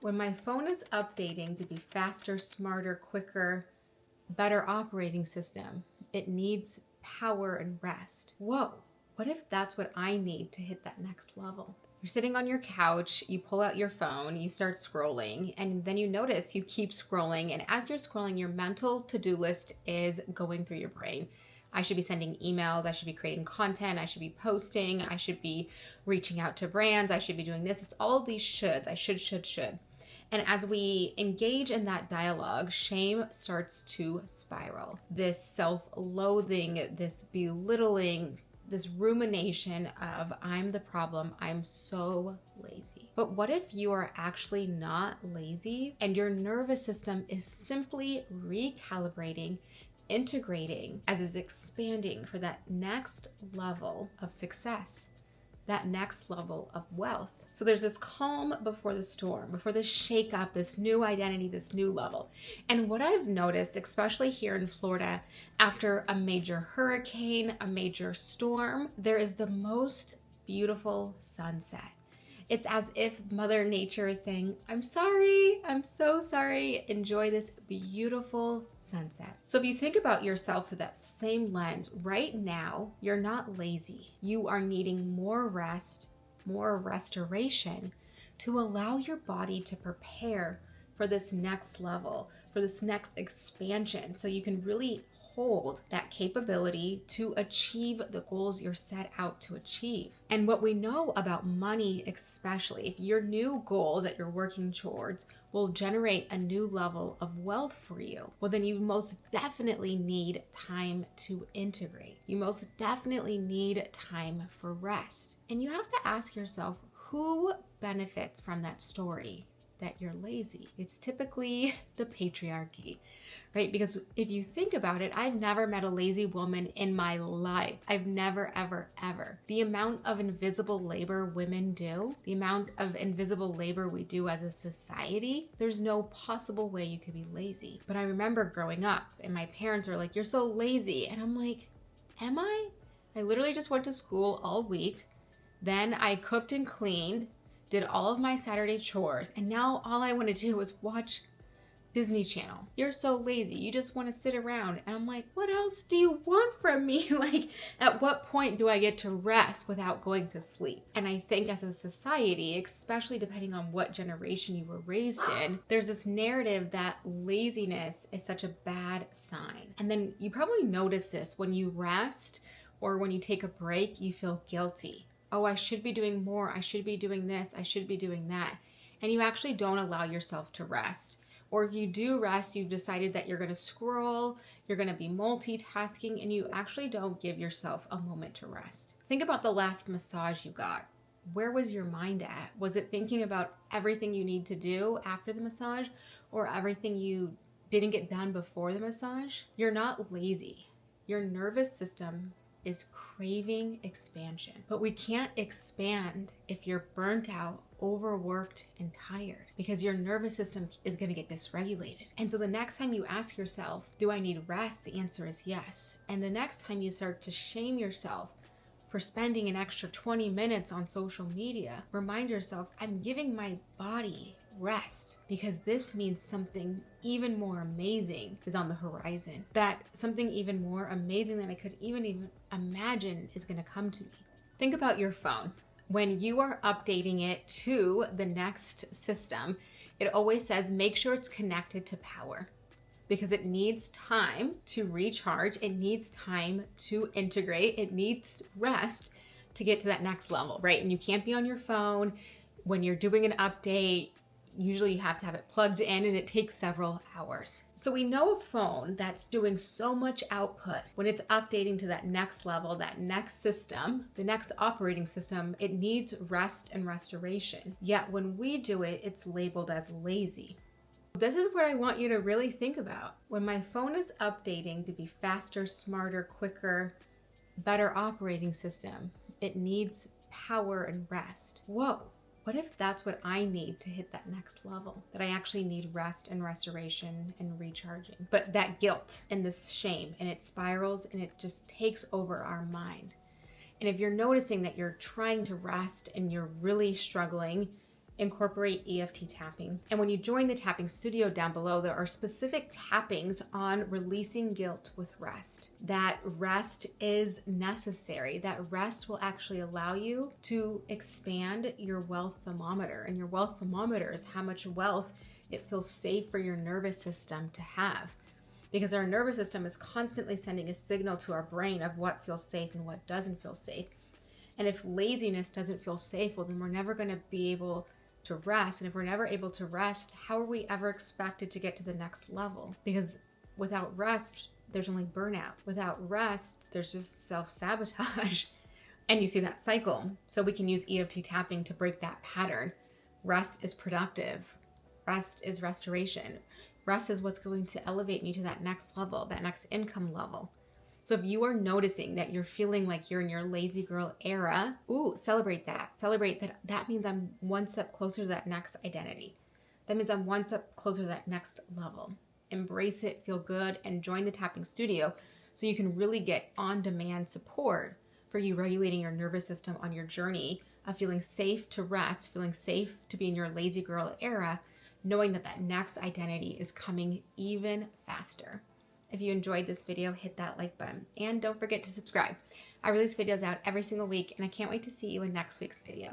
When my phone is updating to be faster, smarter, quicker, better operating system, it needs power and rest. Whoa, what if that's what I need to hit that next level? You're sitting on your couch, you pull out your phone, you start scrolling, and then you notice you keep scrolling. And as you're scrolling, your mental to-do list is going through your brain. I should be sending emails, I should be creating content, I should be posting, I should be reaching out to brands, I should be doing this. It's all these shoulds. I should. And as we engage in that dialogue, shame starts to spiral. This self-loathing, this belittling, this rumination of I'm the problem, I'm so lazy. But what if you are actually not lazy and your nervous system is simply recalibrating, integrating as it's expanding for that next level of success, that next level of wealth? So there's this calm before the storm, before this shake up, this new identity, this new level. And what I've noticed, especially here in Florida, after a major hurricane, a major storm, there is the most beautiful sunset. It's as if Mother Nature is saying, I'm sorry, I'm so sorry. Enjoy this beautiful sunset. So if you think about yourself through that same lens, right now, you're not lazy. You are needing more rest, more restoration to allow your body to prepare for this next level, for this next expansion, so you can really hold that capability to achieve the goals you're set out to achieve. And what we know about money, especially if your new goals that you're working towards will generate a new level of wealth for you, well, then you most definitely need time to integrate. You most definitely need time for rest. And you have to ask yourself, who benefits from that story that you're lazy? It's typically the patriarchy, right? Because if you think about it, I've never met a lazy woman in my life. I've never, ever. The amount of invisible labor women do, the amount of invisible labor we do as a society, there's no possible way you could be lazy. But I remember growing up and my parents are like, you're so lazy. And I'm like, am I? I literally just went to school all week. Then I cooked and cleaned, did all of my Saturday chores, and now all I want to do is watch Disney Channel. You're so lazy. You just want to sit around. And I'm like, what else do you want from me? Like, at what point do I get to rest without going to sleep? And I think as a society, especially depending on what generation you were raised in, there's this narrative that laziness is such a bad sign. And then you probably notice this when you rest or when you take a break, you feel guilty. Oh, I should be doing more. I should be doing this. I should be doing that. And you actually don't allow yourself to rest. Or if you do rest, you've decided that you're going to scroll, you're going to be multitasking, and you actually don't give yourself a moment to rest. Think about the last massage you got. Where was your mind at? Was it thinking about everything you need to do after the massage or everything you didn't get done before the massage? You're not lazy. Your nervous system is craving expansion. But we can't expand if you're burnt out, overworked, and tired, because your nervous system is going to get dysregulated. And so the next time you ask yourself, do I need rest? The answer is yes. And the next time you start to shame yourself for spending an extra 20 minutes on social media, remind yourself, I'm giving my body rest because this means something even more amazing is on the horizon. That something even more amazing than I could even imagine is going to come to me. Think about your phone. When you are updating it to the next system, it always says make sure it's connected to power, because it needs time to recharge, it needs time to integrate, it needs rest to get to that next level, right? And you can't be on your phone when you're doing an update. Usually you have to have it plugged in and it takes several hours. So we know a phone that's doing so much output, when it's updating to that next level, that next system, the next operating system, it needs rest and restoration. Yet when we do it, it's labeled as lazy. This is what I want you to really think about. When my phone is updating to be faster, smarter, quicker, better operating system, it needs power and rest. Whoa. What if that's what I need to hit that next level? That I actually need rest and restoration and recharging. But that guilt and this shame, and it spirals and it just takes over our mind. And if you're noticing that you're trying to rest and you're really struggling, incorporate EFT tapping. And when you join the tapping studio down below, there are specific tappings on releasing guilt with rest. That rest is necessary. That rest will actually allow you to expand your wealth thermometer. And your wealth thermometer is how much wealth it feels safe for your nervous system to have. Because our nervous system is constantly sending a signal to our brain of what feels safe and what doesn't feel safe. And if laziness doesn't feel safe, well, then we're never going to be able to rest. And if we're never able to rest, how are we ever expected to get to the next level? Because without rest, there's only burnout. Without rest, there's just self-sabotage. And you see that cycle. So we can use EFT tapping to break that pattern. Rest is productive. Rest is restoration. Rest is what's going to elevate me to that next level, that next income level. So if you are noticing that you're feeling like you're in your lazy girl era, celebrate that. Celebrate that. That means I'm one step closer to that next identity. That means I'm one step closer to that next level. Embrace it, feel good, and join the tapping studio so you can really get on-demand support for you regulating your nervous system on your journey of feeling safe to rest, feeling safe to be in your lazy girl era, knowing that that next identity is coming even faster. If you enjoyed this video, hit that like button and don't forget to subscribe. I release videos out every single week and I can't wait to see you in next week's video.